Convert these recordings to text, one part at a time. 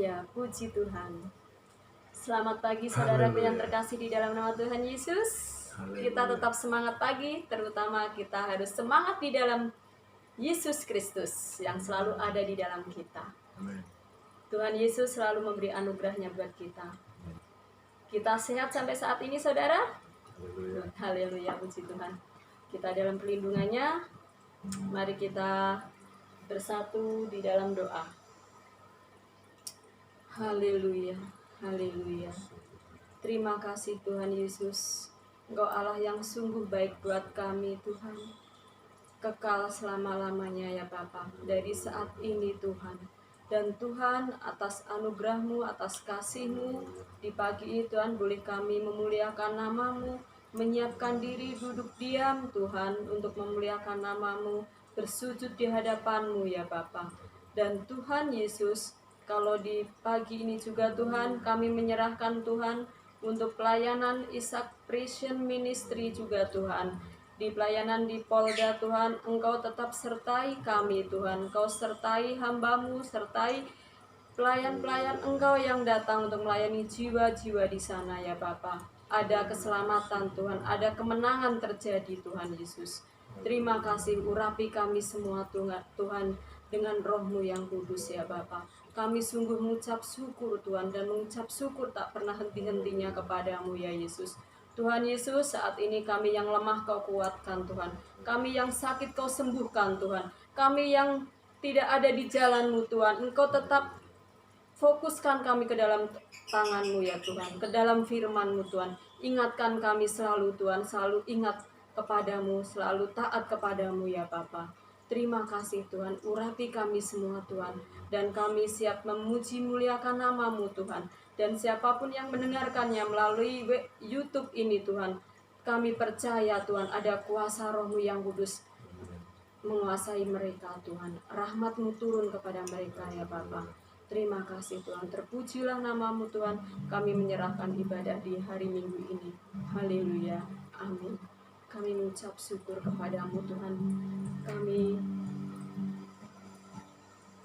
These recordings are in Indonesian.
Haleluya, puji Tuhan. Selamat pagi saudaraku yang terkasih di dalam nama Tuhan Yesus. Kita tetap semangat pagi, terutama kita harus semangat di dalam Yesus Kristus yang selalu ada di dalam kita. Tuhan Yesus selalu memberi anugerahnya buat kita. Kita sehat sampai saat ini saudara? Haleluya, puji Tuhan. Kita dalam perlindungannya. Mari kita bersatu di dalam doa. Haleluya, haleluya. Terima kasih Tuhan Yesus. Engkau Allah yang sungguh baik buat kami Tuhan. Kekal selama-lamanya ya Bapa. Dari saat ini Tuhan. Dan Tuhan atas anugerah-Mu, atas kasih-Mu, di pagi ini Tuhan boleh kami memuliakan nama-Mu, menyiapkan diri duduk diam Tuhan untuk memuliakan nama-Mu, bersujud di hadapan-Mu ya Bapa. Dan Tuhan Yesus, kalau di pagi ini juga Tuhan kami menyerahkan Tuhan untuk pelayanan Ishak Prison Ministry juga Tuhan. Di pelayanan di Polda Tuhan, Engkau tetap sertai kami Tuhan. Engkau sertai hamba-Mu, sertai pelayan-pelayan Engkau yang datang untuk melayani jiwa-jiwa di sana ya Bapa. Ada keselamatan Tuhan, ada kemenangan terjadi Tuhan Yesus. Terima kasih, urapi kami semua Tuhan dengan Roh-Mu yang kudus ya Bapa. Kami sungguh mengucap syukur Tuhan dan mengucap syukur tak pernah henti-hentinya kepadamu ya Yesus. Tuhan Yesus, saat ini kami yang lemah Kau kuatkan Tuhan. Kami yang sakit Kau sembuhkan Tuhan. Kami yang tidak ada di jalan-Mu Tuhan, Engkau tetap fokuskan kami ke dalam tangan-Mu ya Tuhan, ke dalam firman-Mu Tuhan. Ingatkan kami selalu Tuhan, selalu ingat kepadamu, selalu taat kepadamu ya Bapa. Terima kasih Tuhan, urapi kami semua Tuhan. Dan kami siap memuji muliakan nama-Mu Tuhan. Dan siapapun yang mendengarkannya melalui YouTube ini Tuhan, kami percaya Tuhan ada kuasa Roh-Mu yang kudus menguasai mereka Tuhan. Rahmat-Mu turun kepada mereka ya Bapa. Terima kasih Tuhan, terpujilah nama-Mu Tuhan. Kami menyerahkan ibadah di hari Minggu ini. Haleluya, amin. Kami mengucap syukur kepadamu Tuhan. Kami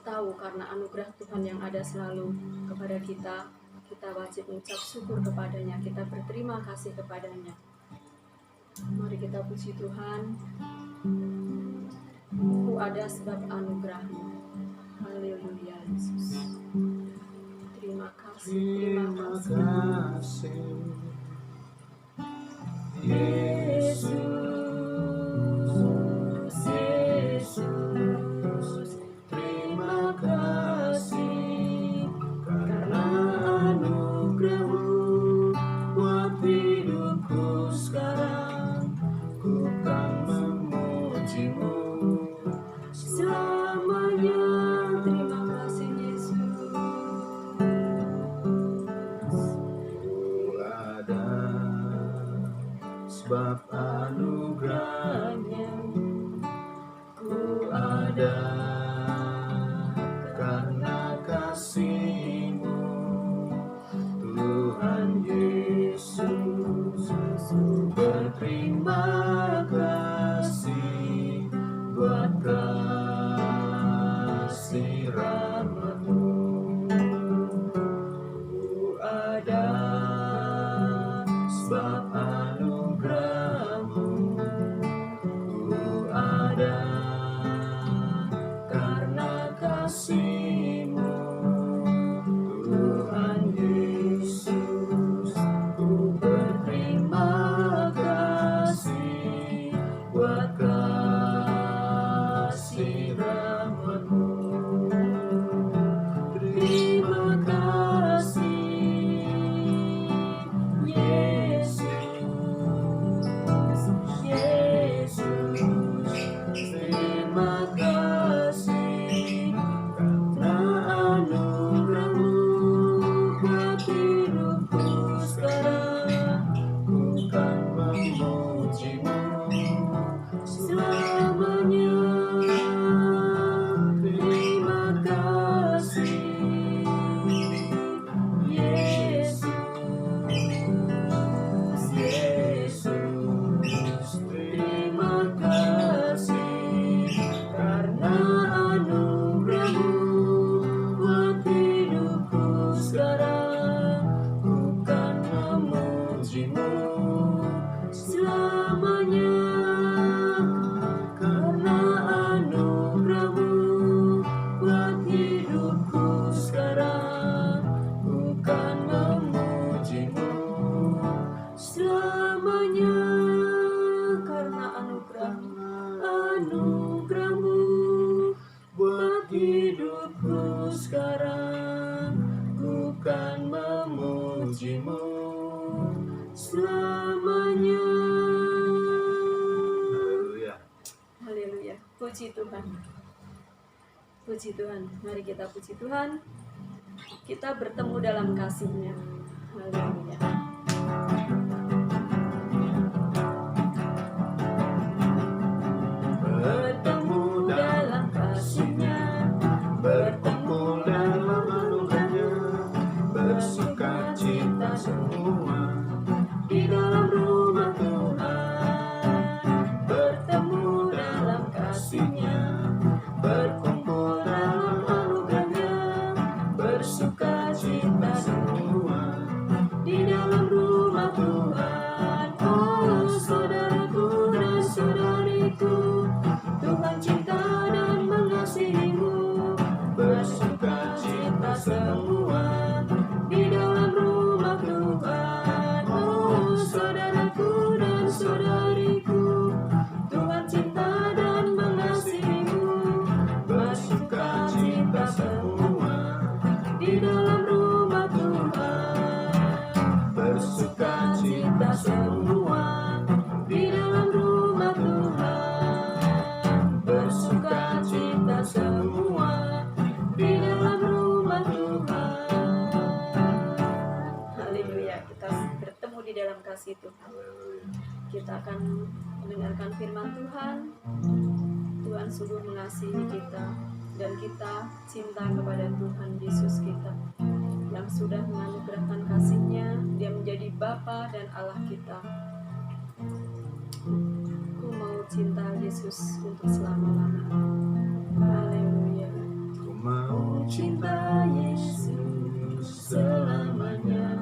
tahu karena anugerah Tuhan yang ada selalu kepada kita, kita wajib mengucap syukur kepadanya, kita berterima kasih kepadanya. Mari kita puji Tuhan. Ku ada sebab anugerah-Mu. Haleluya Yesus. Terima kasih, terima kasih. Yesus, Yesus, terima kasih karena anugerah-Mu buat hidupku sekarang. Ku kan memuji-Mu selamanya. Terima kasih Yesus. Ku ada sebab anugerah-Nya, ku ada karena kasih-Mu Tuhan Yesus. Ku berterima kasih buat kasih rahmat-Mu. Ku ada sebab anugerah-Mu, ku ada karena kasih-Mu Tuhan Yesus. Ku berterima kasih buat kasih rahmat-Mu. Terima kasih Yesus, Yesus. Terima kasih karena anugerah-Mu buat hidupku sekarang. Ku kan memuji-Mu selamanya. Terima kasih Puji Tuhan. Puji Tuhan. Mari kita puji Tuhan. Kita bertemu dalam kasih-Nya. Haleluya. Bertemu dalam kasih-Nya, bertemu dalam anugerah-Nya, bersuka cita semua di dalam rumah Tuhan. Bertemu dalam kasih-Nya, berkumpul dalam anugerah-Nya, bersuka cita semua di dalam rumah Tuhan. Oh saudaraku dan saudariku, Tuhan cinta dan mengasihimu, bersuka cita semua di dalam rumah Tuhan. Oh saudaraku dan saudariku, Tuhan cinta dan mengasihimu, bersuka cita semua di dalam rumah Tuhan. Bersuka cita semua di dalam rumah Tuhan. Bersuka cita semua di dalam rumah Tuhan. Haleluya. Kita bertemu di dalam kasih Tuhan. Kita akan mendengarkan firman Tuhan. Tuhan sungguh mengasihi kita, dan kita cinta kepada Tuhan Yesus kita yang sudah menganugerahkan kasih-Nya. Dia menjadi Bapa dan Allah kita. Ku mau cinta Yesus untuk selama-lamanya. Haleluya. Ku mau cinta Yesus selamanya.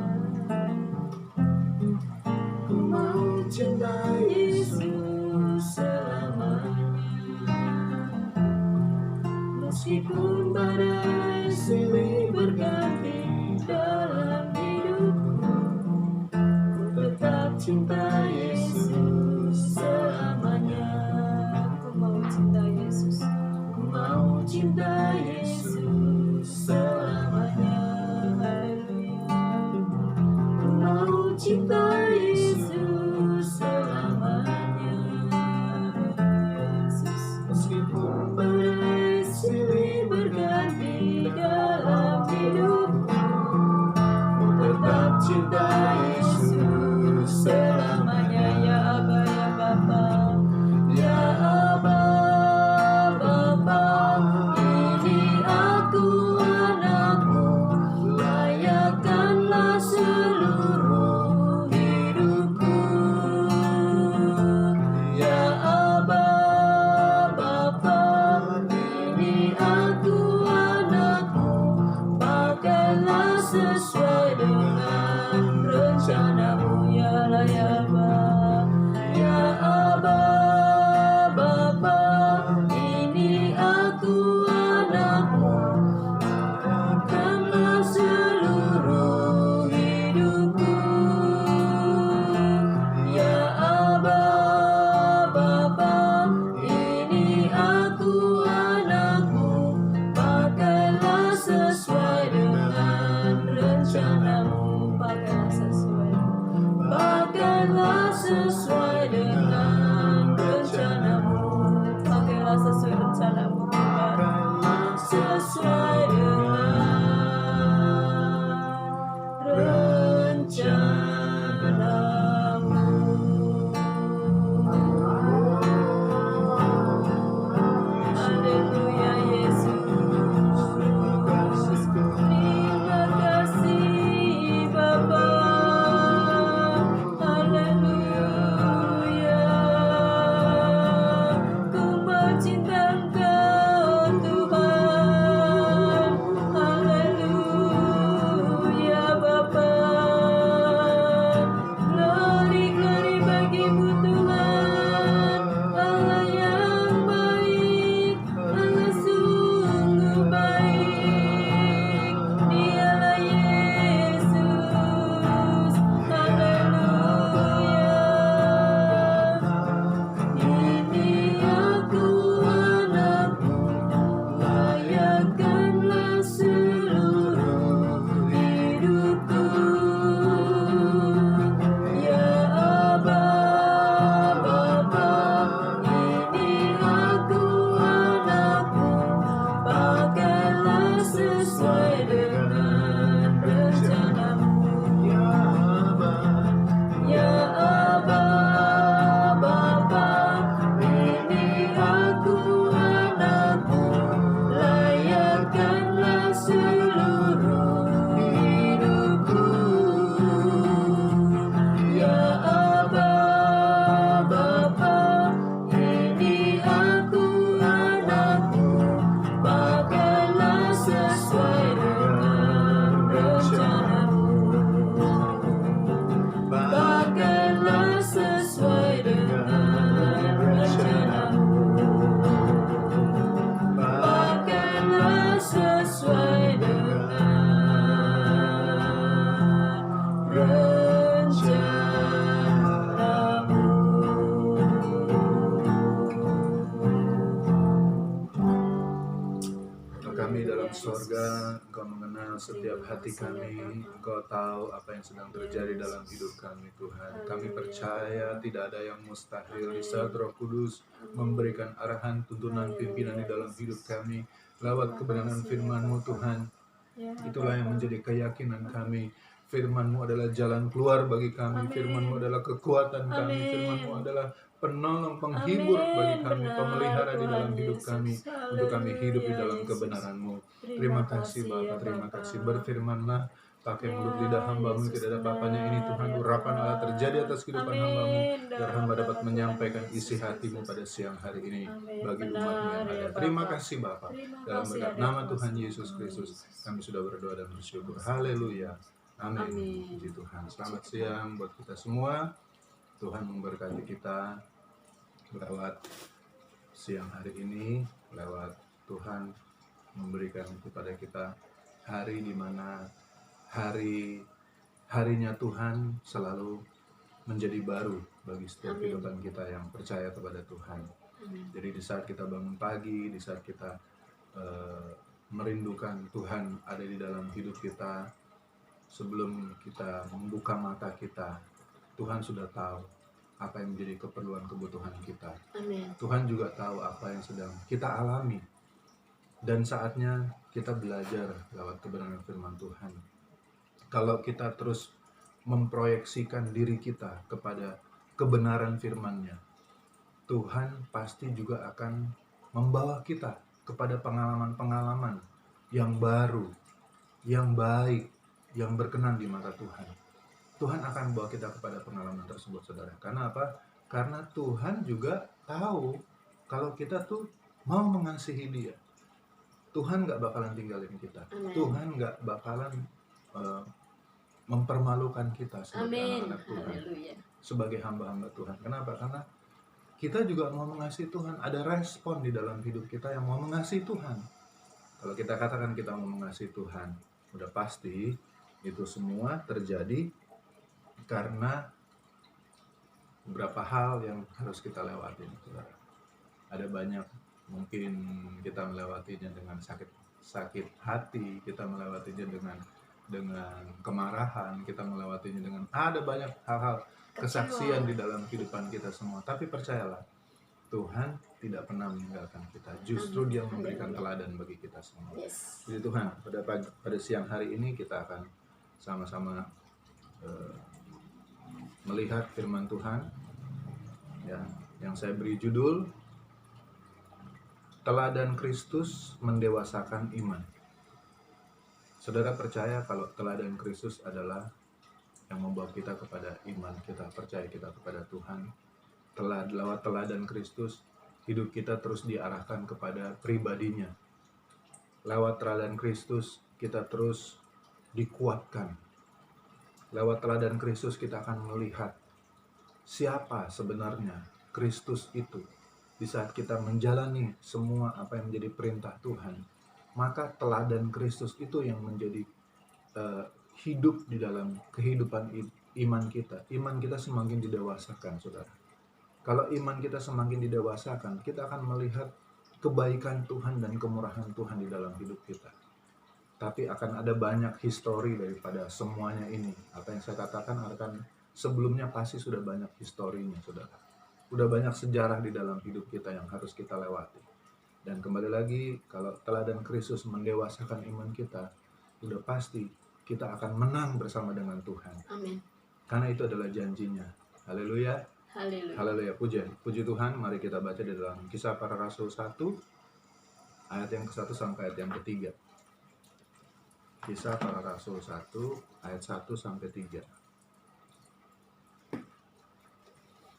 Ku mau cinta Yesus selamanya. Meskipun badai silih berganti dalam hidupku, ku tetap cinta Yesus selamanya. Ku mau cinta Yesus, ku mau cinta Yesus selamanya. Haleluya. Ku mau cinta Yesus selamanya. Yesus, meskipun badai silih berganti dalam hidupku, ku tetap cinta Yesus selamanya. Ya Aba, ya Bapa, ya Aba, Bapa, ini aku anakmu, layakkanlah seluruh hidupku. Ya Aba, Bapa, ini aku anakmu, pakailah sesuai dengan rencanamu. Ya Allah, ya Aba, ya Aba, Bapa, ini aku anakmu, layakkanlah seluruh hidupku. Ya Aba, Bapa, ini aku anakmu, pakailah sesuai dengan setiap hati kami. Engkau tahu apa yang sedang terjadi dalam hidup kami, Tuhan. Kami percaya tidak ada yang mustahil di saat Roh Kudus memberikan arahan, tuntunan, pimpinan di dalam hidup kami lewat kebenaran firman-Mu, Tuhan. Itulah yang menjadi keyakinan kami. Firman-Mu adalah jalan keluar bagi kami. Firman-Mu adalah kekuatan kami. Firman-Mu adalah penolong, penghibur bagi kami, pemelihara di dalam hidup kami, untuk kami hidup di dalam kebenaran-Mu. Terima kasih Bapa, terima kasih. Berfirman-Lah, pakai mulut lidah hamba-Mu tidak ada apa-apanya ini, Tuhan. Urapan Allah terjadi atas kehidupan hamba-Mu, biar hamba dapat menyampaikan isi hati-Mu pada siang hari ini bagi umat-Mu yang ada. Terima kasih Bapa. Dalam berkat nama Tuhan Yesus Kristus, kami sudah berdoa dan bersyukur. Haleluya. Amin. Puji Tuhan. Selamat siang buat kita semua. Tuhan memberkati kita lewat siang hari ini, lewat Tuhan memberikan kepada kita hari di mana harinya Tuhan selalu menjadi baru bagi setiap kehidupan kita yang percaya kepada Tuhan. Jadi di saat kita bangun pagi, di saat kita merindukan Tuhan ada di dalam hidup kita, sebelum kita membuka mata kita, Tuhan sudah tahu apa yang menjadi keperluan kebutuhan kita. Tuhan juga tahu apa yang sedang kita alami. Dan saatnya kita belajar lewat kebenaran firman Tuhan. Kalau kita terus memproyeksikan diri kita kepada kebenaran firman-Nya, Tuhan pasti juga akan membawa kita kepada pengalaman-pengalaman yang baru, yang baik, yang berkenan di mata Tuhan. Tuhan akan bawa kita kepada pengalaman tersebut, saudara. Karena apa? Karena Tuhan juga tahu kalau kita tuh mau mengasihi Dia. Tuhan gak bakalan tinggalin kita. Tuhan gak bakalan mempermalukan kita sebagai anak-anak Tuhan, sebagai hamba-hamba Tuhan. Kenapa? Karena kita juga mau mengasihi Tuhan. Ada respon di dalam hidup kita yang mau mengasihi Tuhan. Kalau kita katakan kita mau mengasihi Tuhan, udah pasti itu semua terjadi karena beberapa hal yang harus kita lewatin, saudara. Ada banyak, mungkin kita melewatinya dengan sakit hati, kita melewatinya dengan kemarahan, kita melewatinya dengan ada banyak hal-hal kesaksian di dalam kehidupan kita semua. Tapi percayalah, Tuhan tidak pernah meninggalkan kita. Justru Dia memberikan teladan bagi kita semua. Jadi Tuhan, pada siang hari ini kita akan sama-sama melihat firman Tuhan ya, yang saya beri judul Teladan Kristus Mendewasakan Iman. Saudara percaya kalau teladan Kristus adalah yang membawa kita kepada iman, kita percaya kita kepada Tuhan. Lewat teladan Kristus, hidup kita terus diarahkan kepada pribadinya. Lewat teladan Kristus, kita terus dikuatkan. Lewat teladan Kristus kita akan melihat siapa sebenarnya Kristus itu. Di saat kita menjalani semua apa yang menjadi perintah Tuhan, maka teladan Kristus itu yang menjadi hidup di dalam kehidupan iman kita. Iman kita semakin didewasakan, saudara. Kalau iman kita semakin didewasakan, kita akan melihat kebaikan Tuhan dan kemurahan Tuhan di dalam hidup kita. Tapi akan ada banyak histori daripada semuanya ini. Apa yang saya katakan akan sebelumnya pasti sudah banyak historinya, saudara. Sudah banyak sejarah di dalam hidup kita yang harus kita lewati. Dan kembali lagi, kalau teladan Kristus mendewasakan iman kita, sudah pasti kita akan menang bersama dengan Tuhan. Amin. Karena itu adalah janjinya. Haleluya. Haleluya. Puji Tuhan. Mari kita baca di dalam Kisah Para Rasul 1 ayat yang ke-1 sampai ayat yang ke-3. Kisah Para Rasul 1 ayat 1 sampai 3.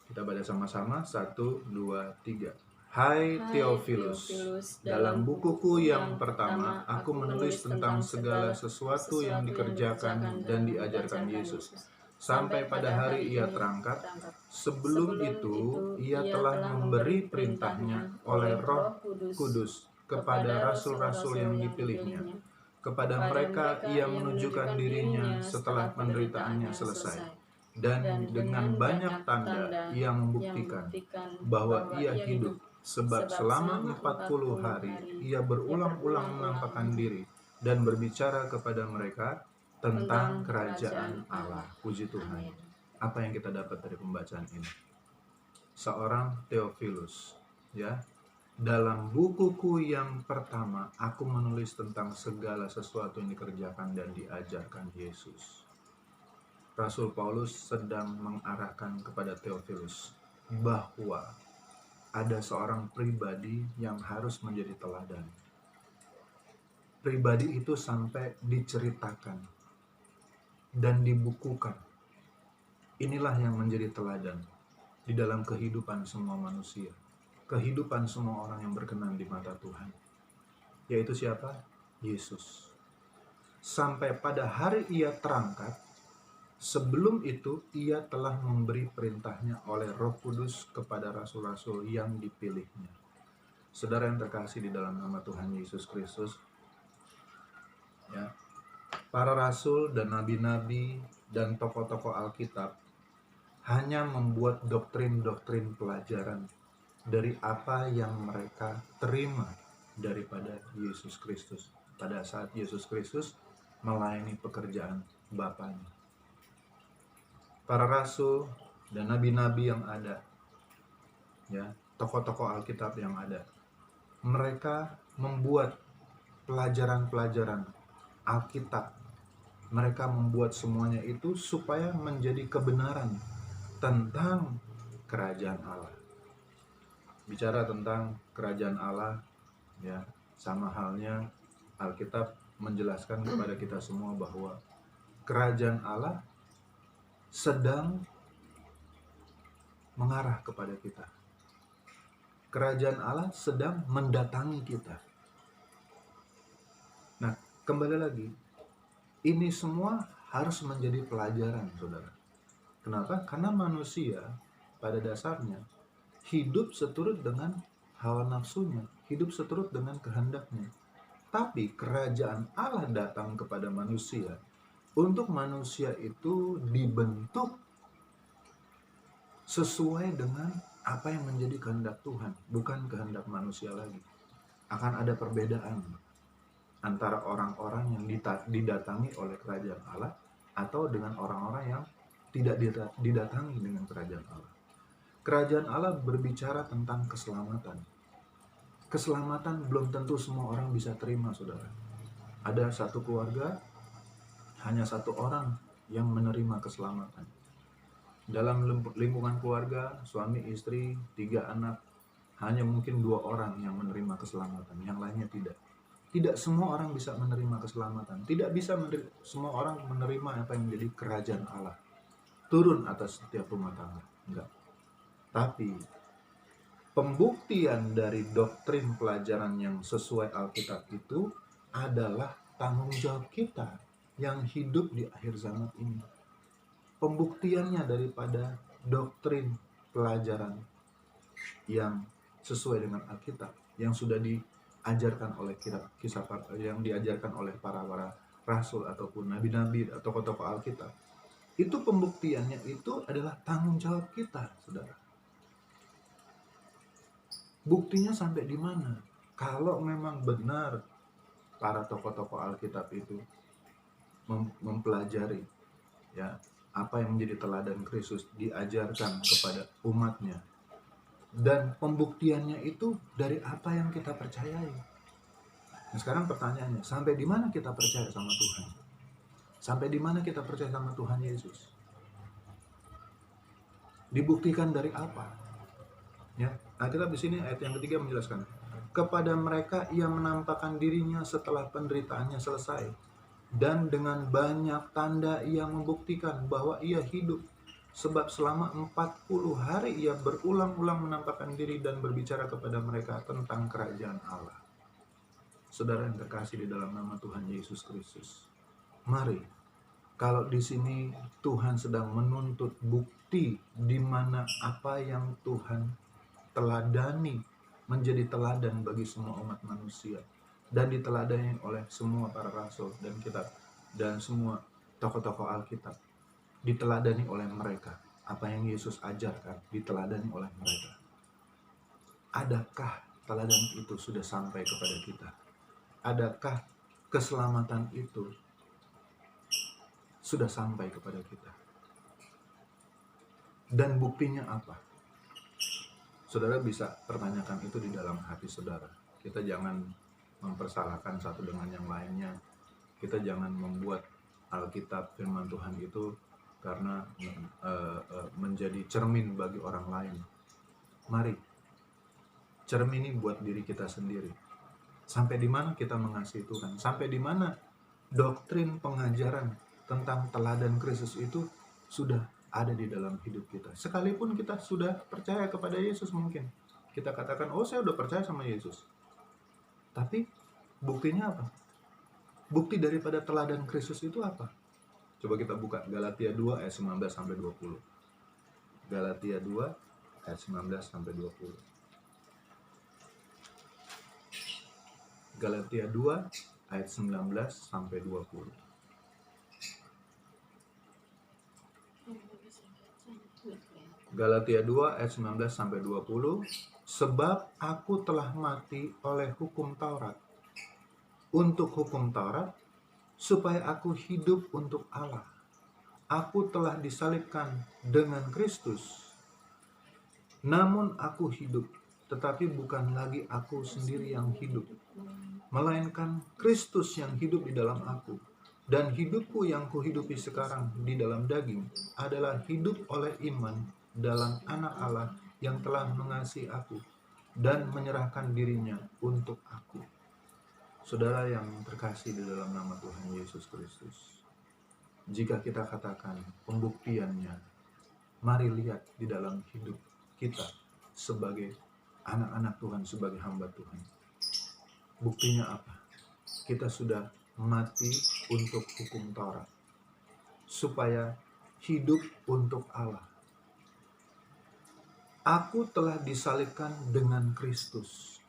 Kita baca sama-sama. 1, 2, 3. Hai Theophilus, dalam bukuku yang pertama, aku menulis tentang segala sesuatu yang dikerjakan dan diajarkan Yesus, sampai pada hari Ia terangkat. Sebelum itu, Ia telah memberi perintahnya oleh Roh Kudus kepada rasul-rasul yang dipilihnya. Kepada mereka Ia menunjukkan dirinya setelah penderitaannya selesai. Dan dengan banyak tanda Ia membuktikan bahwa Ia hidup. Sebab selama 40 hari Ia berulang-ulang menampakkan diri dan berbicara kepada mereka tentang Tentang kerajaan kerajaan Allah. Puji Tuhan. Amin. Apa yang kita dapat dari pembacaan ini? Seorang Theophilus, ya. Dalam bukuku yang pertama, aku menulis tentang segala sesuatu yang dikerjakan dan diajarkan Yesus. Rasul Paulus sedang mengarahkan kepada Theophilus bahwa ada seorang pribadi yang harus menjadi teladan. Pribadi itu sampai diceritakan dan dibukukan. Inilah yang menjadi teladan di dalam kehidupan semua manusia, kehidupan semua orang yang berkenan di mata Tuhan. Yaitu siapa? Yesus. Sampai pada hari ia terangkat, sebelum itu ia telah memberi perintahnya oleh Roh Kudus kepada rasul-rasul yang dipilihnya. Saudara yang terkasih di dalam nama Tuhan Yesus Kristus, ya, para rasul dan nabi-nabi dan tokoh-tokoh Alkitab hanya membuat doktrin-doktrin pelajaran dari apa yang mereka terima daripada Yesus Kristus pada saat Yesus Kristus melayani pekerjaan Bapanya. Para rasul dan nabi-nabi yang ada, ya, tokoh-tokoh Alkitab yang ada, mereka membuat pelajaran-pelajaran Alkitab. Mereka membuat semuanya itu supaya menjadi kebenaran tentang kerajaan Allah. Bicara tentang kerajaan Allah, ya, sama halnya Alkitab menjelaskan kepada kita semua bahwa kerajaan Allah sedang mengarah kepada kita. Kerajaan Allah sedang mendatangi kita. Nah, kembali lagi, ini semua harus menjadi pelajaran, saudara. Kenapa? Karena manusia pada dasarnya hidup seturut dengan hawa nafsunya, hidup seturut dengan kehendaknya. Tapi kerajaan Allah datang kepada manusia untuk manusia itu dibentuk sesuai dengan apa yang menjadi kehendak Tuhan, bukan kehendak manusia lagi. Akan ada perbedaan antara orang-orang yang didatangi oleh kerajaan Allah atau dengan orang-orang yang tidak didatangi dengan kerajaan Allah. Kerajaan Allah berbicara tentang keselamatan. Keselamatan belum tentu semua orang bisa terima, saudara. Ada satu keluarga, hanya satu orang yang menerima keselamatan. Dalam lingkungan keluarga, suami, istri, 3 anak, hanya mungkin 2 orang yang menerima keselamatan, yang lainnya tidak. Tidak semua orang bisa menerima keselamatan. Tidak bisa semua orang menerima apa yang menjadi kerajaan Allah turun atas setiap rumah tangga. Enggak. Tapi pembuktian dari doktrin pelajaran yang sesuai Alkitab itu adalah tanggung jawab kita yang hidup di akhir zaman ini. Pembuktiannya daripada doktrin pelajaran yang sesuai dengan Alkitab, yang sudah diajarkan oleh yang diajarkan oleh para rasul ataupun nabi-nabi atau tokoh-tokoh Alkitab. Itu pembuktiannya itu adalah tanggung jawab kita, saudara. Buktinya sampai di mana? Kalau memang benar para tokoh-tokoh Alkitab itu mempelajari, ya, apa yang menjadi teladan Kristus diajarkan kepada umatnya, dan pembuktiannya itu dari apa yang kita percayai. Nah, sekarang pertanyaannya, sampai di mana kita percaya sama Tuhan? Sampai di mana kita percaya sama Tuhan Yesus? Dibuktikan dari apa? Ya, Alkitab di sini ayat yang ketiga menjelaskan, kepada mereka ia menampakkan dirinya setelah penderitaannya selesai, dan dengan banyak tanda ia membuktikan bahwa ia hidup. Sebab selama 40 hari ia berulang-ulang menampakkan diri dan berbicara kepada mereka tentang kerajaan Allah. Saudara yang terkasih di dalam nama Tuhan Yesus Kristus, mari, kalau di sini Tuhan sedang menuntut bukti di mana apa yang Tuhan teladani menjadi teladan bagi semua umat manusia dan diteladani oleh semua para rasul dan kitab dan semua tokoh-tokoh Alkitab, diteladani oleh mereka. Apa yang Yesus ajarkan diteladani oleh mereka. Adakah teladan itu sudah sampai kepada kita? Adakah keselamatan itu sudah sampai kepada kita. Dan buktinya apa? Saudara bisa pertanyakan itu di dalam hati saudara. Kita jangan mempersalahkan satu dengan yang lainnya. Kita jangan membuat Alkitab firman Tuhan itu karena menjadi cermin bagi orang lain. Mari, cermini buat diri kita sendiri. Sampai di mana kita mengasihi Tuhan? Sampai di mana doktrin pengajaran tentang teladan Kristus itu sudah ada di dalam hidup kita. Sekalipun kita sudah percaya kepada Yesus mungkin. Kita katakan, oh saya udah percaya sama Yesus. Tapi buktinya apa? Bukti daripada teladan Kristus itu apa? Coba kita buka Galatia 2 ayat 19 sampai 20. Galatia 2 ayat 19 sampai 20. Galatia 2 ayat 19 sampai 20. Galatia 2 ayat 19 sampai 20. Sebab aku telah mati oleh hukum Taurat. Untuk hukum Taurat, supaya aku hidup untuk Allah. Aku telah disalibkan dengan Kristus. Namun aku hidup, tetapi bukan lagi aku sendiri yang hidup, melainkan Kristus yang hidup di dalam aku. Dan hidupku yang kuhidupi sekarang di dalam daging adalah hidup oleh iman dalam Anak Allah yang telah mengasihi aku dan menyerahkan dirinya untuk aku. Saudara yang terkasih di dalam nama Tuhan Yesus Kristus, jika kita katakan pembuktiannya, mari lihat di dalam hidup kita sebagai anak-anak Tuhan, sebagai hamba Tuhan. Buktinya apa? Kita sudah mati untuk hukum Taurat, supaya hidup untuk Allah. Aku telah disalibkan dengan Kristus.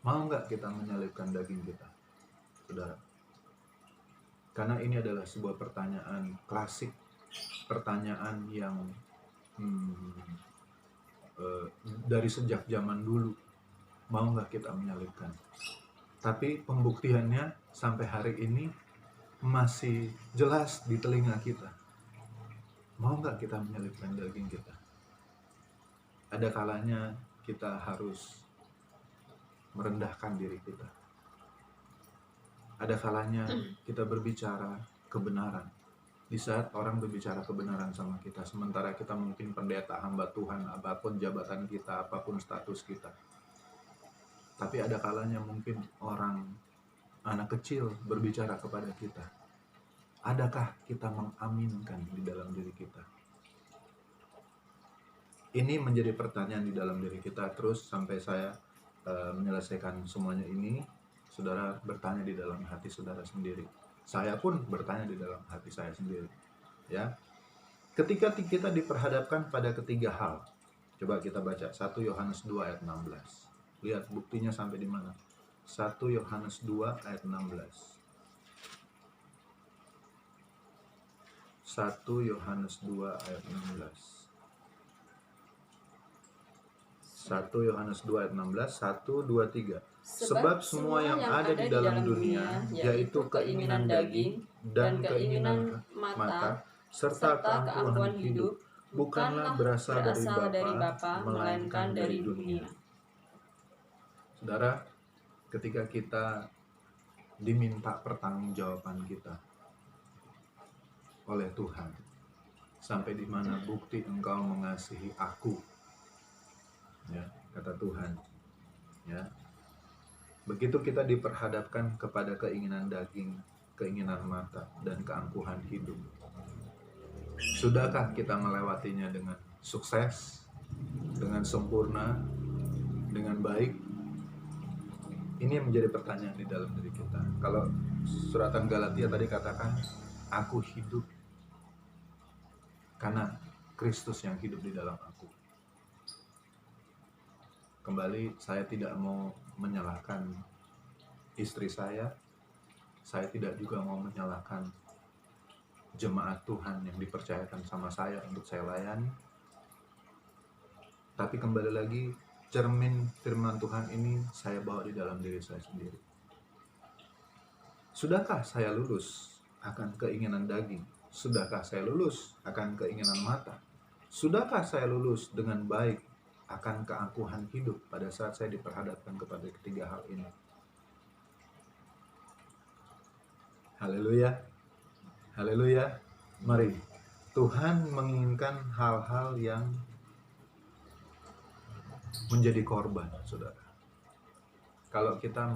Mau nggak kita menyalibkan daging kita, saudara? Karena ini adalah sebuah pertanyaan klasik, pertanyaan yang dari sejak zaman dulu. Mau nggak kita menyalibkan? Tapi pembuktiannya sampai hari ini masih jelas di telinga kita. Mau nggak kita menyalibkan daging kita? Ada kalanya kita harus merendahkan diri kita. Ada kalanya kita berbicara kebenaran. Di saat orang berbicara kebenaran sama kita, sementara kita mungkin pendeta, hamba Tuhan, apapun jabatan kita, apapun status kita. Tapi ada kalanya mungkin orang, anak kecil berbicara kepada kita. Adakah kita mengaminkan di dalam diri kita? Ini menjadi pertanyaan di dalam diri kita terus sampai saya menyelesaikan semuanya ini. Saudara bertanya di dalam hati saudara sendiri. Saya pun bertanya di dalam hati saya sendiri. Ya, ketika kita diperhadapkan pada ketiga hal, coba kita baca 1 Yohanes 2 ayat 16. Lihat buktinya sampai di mana. 1 Yohanes 2 ayat 16. 1 Yohanes 2 ayat 16. 1 Yohanes 2 ayat 16, 1, 2, 3. Sebab semua yang ada di dalam dunia, yaitu keinginan daging dan keinginan mata, serta keangkuhan hidup, bukanlah berasal dari Bapa, melainkan dari dunia. Saudara, ketika kita diminta pertanggungjawaban kita oleh Tuhan, sampai di mana bukti engkau mengasihi aku, ya, kata Tuhan, ya. Begitu kita diperhadapkan kepada keinginan daging, keinginan mata, dan keangkuhan hidup, sudahkah kita melewatinya dengan sukses, dengan sempurna, dengan baik? Ini yang menjadi pertanyaan di dalam diri kita. Kalau suratan Galatia tadi katakan, aku hidup karena Kristus yang hidup di dalam aku. Kembali, saya tidak mau menyalahkan istri saya tidak juga mau menyalahkan jemaat Tuhan yang dipercayakan sama saya untuk saya layani. Tapi kembali lagi, cermin firman Tuhan ini saya bawa di dalam diri saya sendiri. Sudahkah saya lulus akan keinginan daging? Sudahkah saya lulus akan keinginan mata? Sudahkah saya lulus dengan baik akan keangkuhan hidup pada saat saya diperhadapkan kepada ketiga hal ini? Haleluya. Haleluya. Mari. Tuhan menginginkan hal-hal yang menjadi korban, saudara. Kalau kita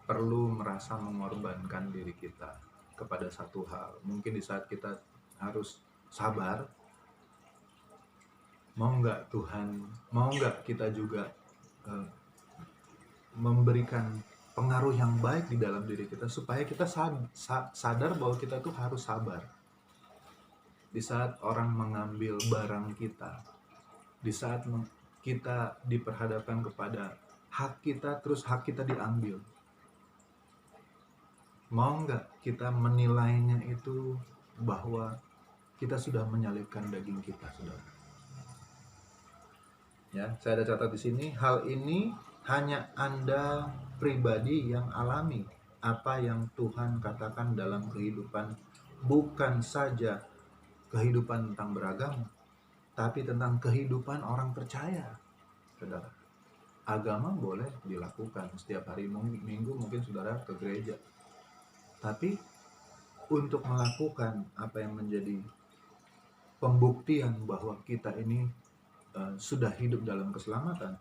perlu merasa mengorbankan diri kita kepada satu hal, mungkin di saat kita harus sabar, mau nggak kita juga memberikan pengaruh yang baik di dalam diri kita supaya kita sadar bahwa kita tuh harus sabar. Di saat orang mengambil barang kita, di saat kita diperhadapkan kepada hak kita, terus hak kita diambil, mau nggak kita menilainya itu bahwa kita sudah menyalibkan daging kita, saudara? Ya, saya ada catat di sini. Hal ini hanya Anda pribadi yang alami apa yang Tuhan katakan dalam kehidupan, bukan saja kehidupan tentang beragama, tapi tentang kehidupan orang percaya, saudara. Agama boleh dilakukan setiap hari minggu, mungkin saudara ke gereja, tapi untuk melakukan apa yang menjadi pembuktian bahwa kita ini sudah hidup dalam keselamatan,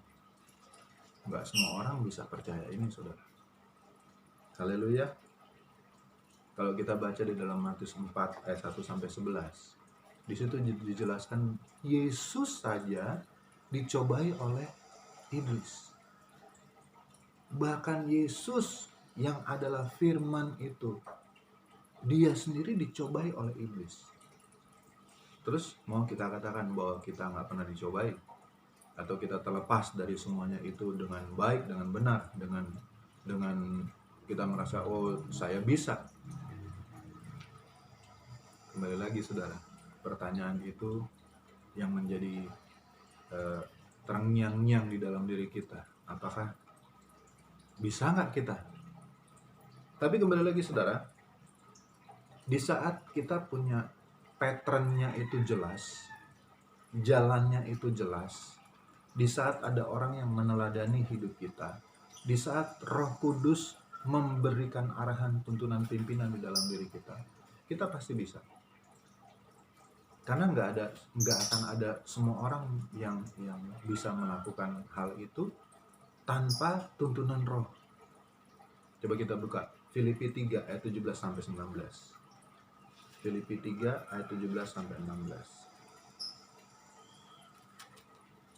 nggak semua orang bisa percaya ini, saudara. Haleluya. Kalau kita baca di dalam Matius 4 ayat 1-11, di situ dijelaskan Yesus saja dicobai oleh iblis. Bahkan Yesus yang adalah firman itu, dia sendiri dicobai oleh iblis. Terus mau kita katakan bahwa kita nggak pernah dicobai, atau kita terlepas dari semuanya itu dengan baik, dengan benar, dengan kita merasa oh saya bisa. Kembali lagi, saudara, pertanyaan itu yang menjadi terngiang-ngiang di dalam diri kita, apakah bisa nggak kita? Tapi kembali lagi, saudara, di saat kita punya patternnya itu jelas, jalannya itu jelas, di saat ada orang yang meneladani hidup kita, di saat Roh Kudus memberikan arahan, tuntunan, pimpinan di dalam diri kita pasti bisa. Karena nggak akan ada semua orang yang bisa melakukan hal itu tanpa tuntunan Roh. Coba kita buka Filipi 3 ayat 17-19. Filipi 3 ayat 17-16.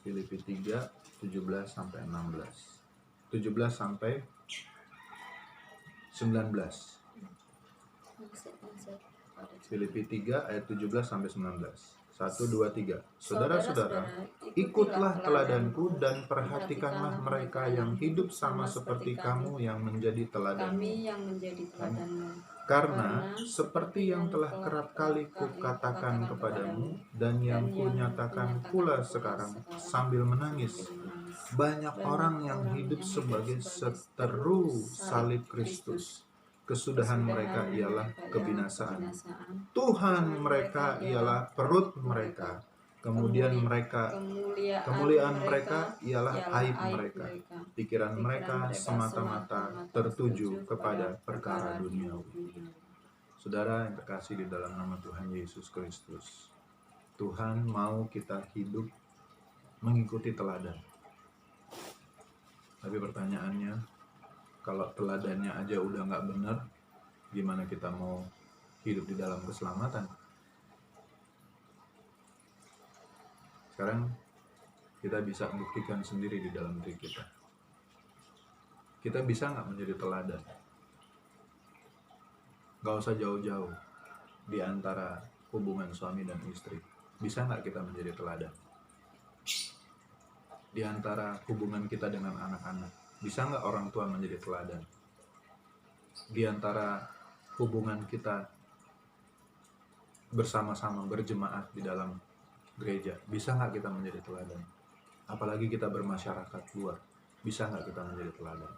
Filipi 3 17-16. 17-19. Filipi 3 ayat 17-19. 1, 2, 3. Saudara-saudara, ikutlah teladanku dan perhatikanlah mereka yang hidup sama seperti kamu yang menjadi teladan. Karena seperti yang telah kerap kali kukatakan kepadamu dan yang kunyatakan pula sekarang sambil menangis, banyak orang yang hidup sebagai seteru salib Kristus. Kesudahan mereka ialah kebinasaan. Tuhan mereka ialah perut mereka. Kemuliaan mereka ialah aib mereka. Pikiran mereka semata-mata tertuju kepada perkara duniawi. Saudara yang terkasih di dalam nama Tuhan Yesus Kristus, Tuhan mau kita hidup mengikuti teladan. Tapi pertanyaannya, kalau teladannya aja udah nggak benar, gimana kita mau hidup di dalam keselamatan? Sekarang kita bisa buktikan sendiri di dalam diri kita. Kita bisa nggak menjadi teladan? Gak usah jauh-jauh di antara hubungan suami dan istri. Bisa nggak kita menjadi teladan? Di antara hubungan kita dengan anak-anak, bisa nggak orang tua menjadi teladan? Di antara hubungan kita bersama-sama berjemaat di dalam gereja, bisa nggak kita menjadi teladan? Apalagi kita bermasyarakat luar, bisa nggak kita menjadi teladan?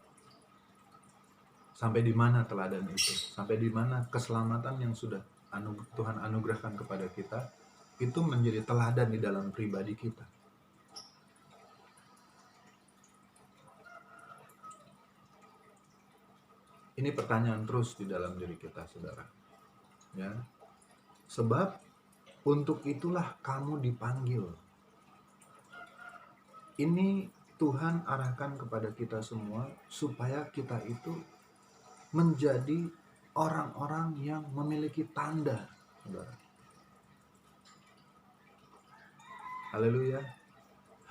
Sampai di mana teladan itu? Sampai di mana keselamatan yang sudah Tuhan anugerahkan kepada kita itu menjadi teladan di dalam pribadi kita. Ini pertanyaan terus di dalam diri kita, saudara. Ya. Sebab untuk itulah kamu dipanggil. Ini Tuhan arahkan kepada kita semua supaya kita itu menjadi orang-orang yang memiliki tanda, saudara. Haleluya.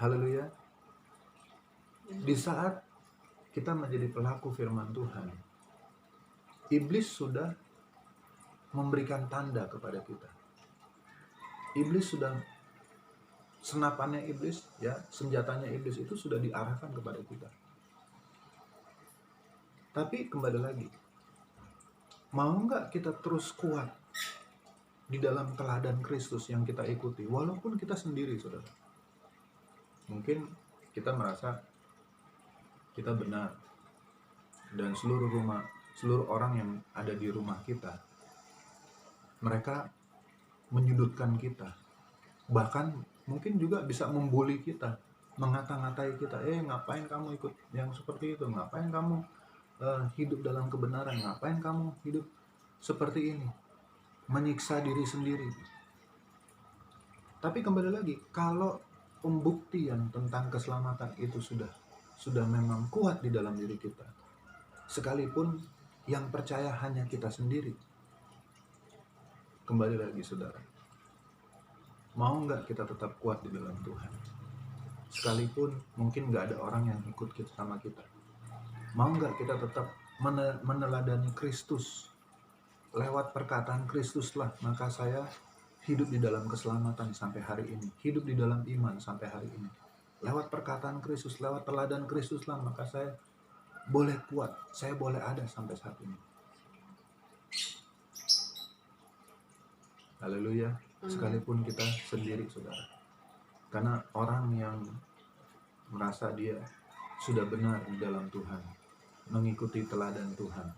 Haleluya. Di saat kita menjadi pelaku firman Tuhan, iblis sudah memberikan tanda kepada kita. Iblis sudah, senapannya iblis, ya, senjatanya iblis itu sudah diarahkan kepada kita. Tapi kembali lagi, mau nggak kita terus kuat di dalam teladan Kristus yang kita ikuti, walaupun kita sendiri, saudara. Mungkin kita merasa kita benar, dan seluruh orang yang ada di rumah kita, mereka menyudutkan kita, bahkan mungkin juga bisa membuli kita, mengata-ngatai kita, ngapain kamu ikut yang seperti itu, ngapain kamu hidup dalam kebenaran, ngapain kamu hidup seperti ini, menyiksa diri sendiri. Tapi kembali lagi, kalau pembuktian tentang keselamatan itu sudah memang kuat di dalam diri kita, sekalipun yang percaya hanya kita sendiri, kembali lagi, saudara, mau nggak kita tetap kuat di dalam Tuhan, sekalipun mungkin nggak ada orang yang ikut kita sama kita? Mau nggak kita tetap meneladani Kristus? Lewat perkataan Kristus lah, maka saya hidup di dalam keselamatan sampai hari ini, hidup di dalam iman sampai hari ini. Lewat perkataan Kristus, lewat teladan Kristus lah, maka saya boleh kuat, saya boleh ada sampai saat ini. Haleluya. Sekalipun kita sendiri, saudara. Karena orang yang merasa dia sudah benar di dalam Tuhan, mengikuti teladan Tuhan,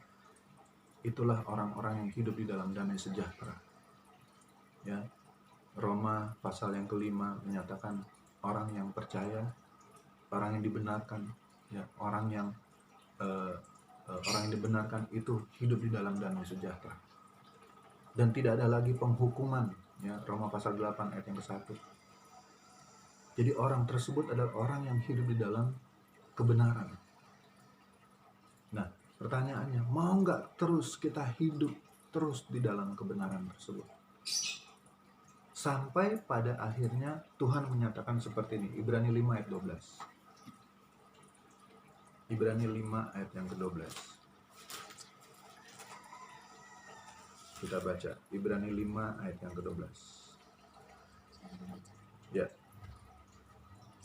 itulah orang-orang yang hidup di dalam damai sejahtera. Ya, Roma pasal yang kelima menyatakan orang yang percaya, orang yang dibenarkan, ya, orang yang dibenarkan itu hidup di dalam damai sejahtera. Dan tidak ada lagi penghukuman, ya, Roma pasal 8 ayat yang ke-1. Jadi orang tersebut adalah orang yang hidup di dalam kebenaran. Nah, pertanyaannya, mau nggak terus kita hidup terus di dalam kebenaran tersebut? Sampai pada akhirnya Tuhan menyatakan seperti ini, Ibrani 5 ayat 12. Ibrani 5 ayat yang ke-12. Kita baca, Ibrani 5 ayat yang ke-12. Ya.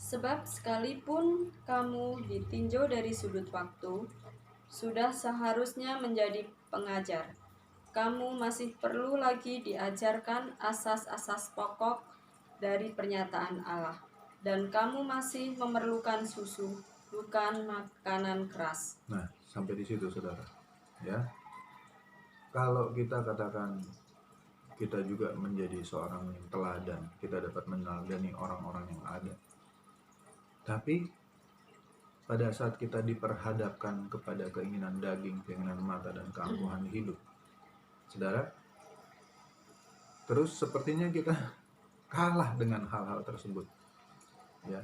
Sebab sekalipun kamu ditinjau dari sudut waktu, sudah seharusnya menjadi pengajar. Kamu masih perlu lagi diajarkan asas-asas pokok dari pernyataan Allah. Dan kamu masih memerlukan susu, bukan makanan keras. Nah, sampai di situ, saudara. Ya. Kalau kita katakan kita juga menjadi seorang yang teladan, kita dapat meneladani orang-orang yang ada. Tapi pada saat kita diperhadapkan kepada keinginan daging, keinginan mata, dan keangkuhan hidup, saudara, terus sepertinya kita kalah dengan hal-hal tersebut. Ya,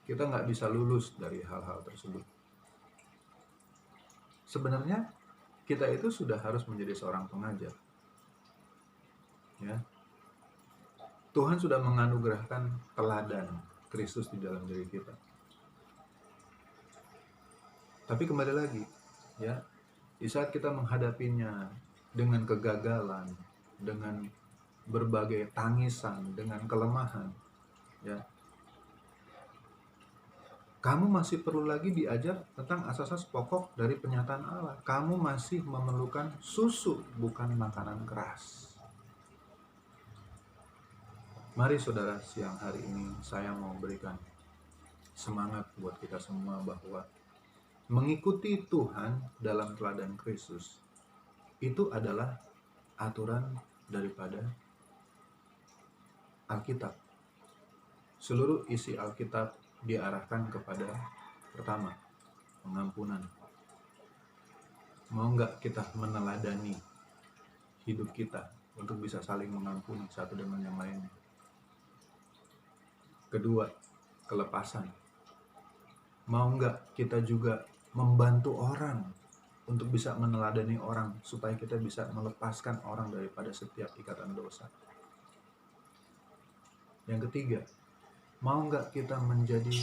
kita nggak bisa lulus dari hal-hal tersebut. Sebenarnya kita itu sudah harus menjadi seorang pengajar. Ya, Tuhan sudah menganugerahkan teladan Kristus di dalam diri kita. Tapi kembali lagi, ya, di saat kita menghadapinya dengan kegagalan, dengan berbagai tangisan, dengan kelemahan, ya, kamu masih perlu lagi diajar tentang asas-asas pokok dari pernyataan Allah. Kamu masih memerlukan susu, bukan makanan keras. Mari saudara, siang hari ini saya mau berikan semangat buat kita semua bahwa Mengikuti Tuhan dalam teladan Kristus itu adalah aturan daripada Alkitab. Seluruh isi Alkitab diarahkan kepada pertama, pengampunan. Mau nggak kita meneladani hidup kita untuk bisa saling mengampuni satu dengan yang lainnya? Kedua, kelepasan. Mau nggak kita juga membantu orang untuk bisa meneladani orang supaya kita bisa melepaskan orang daripada setiap ikatan dosa? Yang ketiga, mau nggak kita menjadi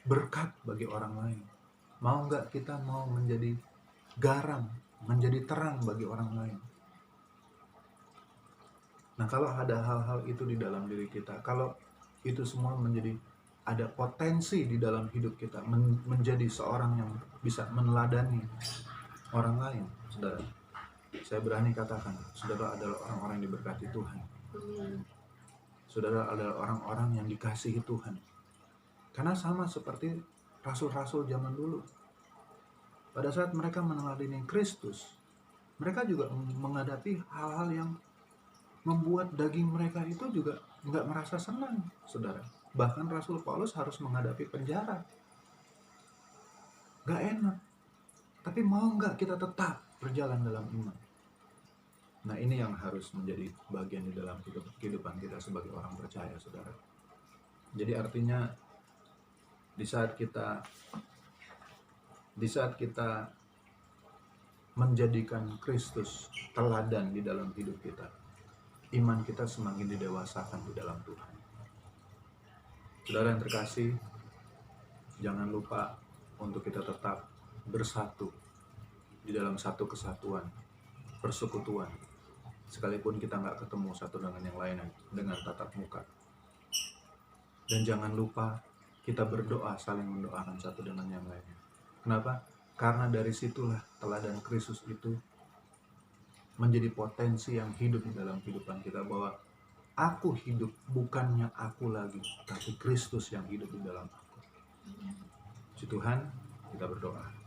berkat bagi orang lain? Mau nggak kita mau menjadi garam, menjadi terang bagi orang lain? Nah, kalau ada hal-hal itu di dalam diri kita, kalau itu semua menjadi ada potensi di dalam hidup kita, menjadi seorang yang bisa meneladani orang lain, saudara, saya berani katakan, saudara adalah orang-orang yang diberkati Tuhan. Saudara adalah orang-orang yang dikasihi Tuhan. Karena sama seperti rasul-rasul zaman dulu. Pada saat mereka meneladani Kristus, mereka juga menghadapi hal-hal yang membuat daging mereka itu juga nggak merasa senang, saudara. Bahkan Rasul Paulus harus menghadapi penjara. Nggak enak. Tapi mau nggak kita tetap berjalan dalam iman? Nah, ini yang harus menjadi bagian di dalam kehidupan kita sebagai orang percaya, saudara. Jadi artinya di saat kita menjadikan Kristus teladan di dalam hidup kita, iman kita semakin didewasakan di dalam Tuhan. Saudara yang terkasih, jangan lupa untuk kita tetap bersatu di dalam satu kesatuan, persekutuan. Sekalipun kita nggak ketemu satu dengan yang lainnya dengan tatap muka. Dan jangan lupa kita berdoa, saling mendoakan satu dengan yang lainnya. Kenapa? Karena dari situlah teladan Kristus itu menjadi potensi yang hidup di dalam kehidupan kita, bahwa aku hidup bukannya aku lagi, tapi Kristus yang hidup di dalam aku. Puji Tuhan, kita berdoa.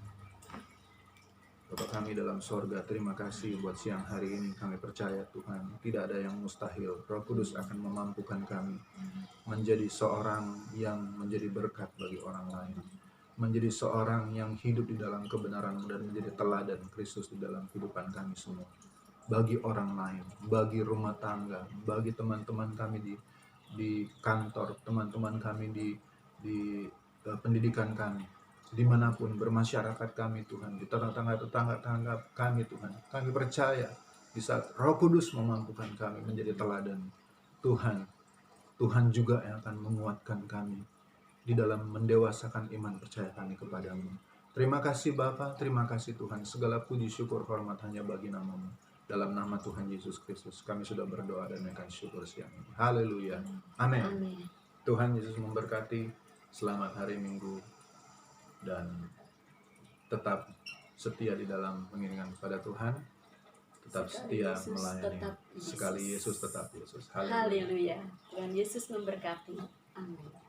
Bapa kami dalam sorga, terima kasih buat siang hari ini. Kami percaya Tuhan, tidak ada yang mustahil. Roh Kudus akan memampukan kami menjadi seorang yang menjadi berkat bagi orang lain, menjadi seorang yang hidup di dalam kebenaran dan menjadi teladan Kristus di dalam kehidupan kami semua, bagi orang lain, bagi rumah tangga, bagi teman-teman kami di kantor, teman-teman kami di pendidikan kami, dimanapun bermasyarakat kami Tuhan, di tetangga-tetangga kami Tuhan. Kami percaya di saat Roh Kudus memampukan kami menjadi teladan Tuhan, Tuhan juga yang akan menguatkan kami di dalam mendewasakan iman percaya kami kepadamu. Terima kasih Bapa, terima kasih Tuhan. Segala puji syukur hormat hanya bagi nama-Mu. Dalam nama Tuhan Yesus Kristus kami sudah berdoa dan menaikkan syukur siang ini. Haleluya. Amin. Tuhan Yesus memberkati. Selamat hari Minggu dan tetap setia di dalam pengiringan kepada Tuhan. Tetap setia melayani. Sekali Yesus tetap Yesus. Haleluya. Tuhan Yesus memberkati. Amin.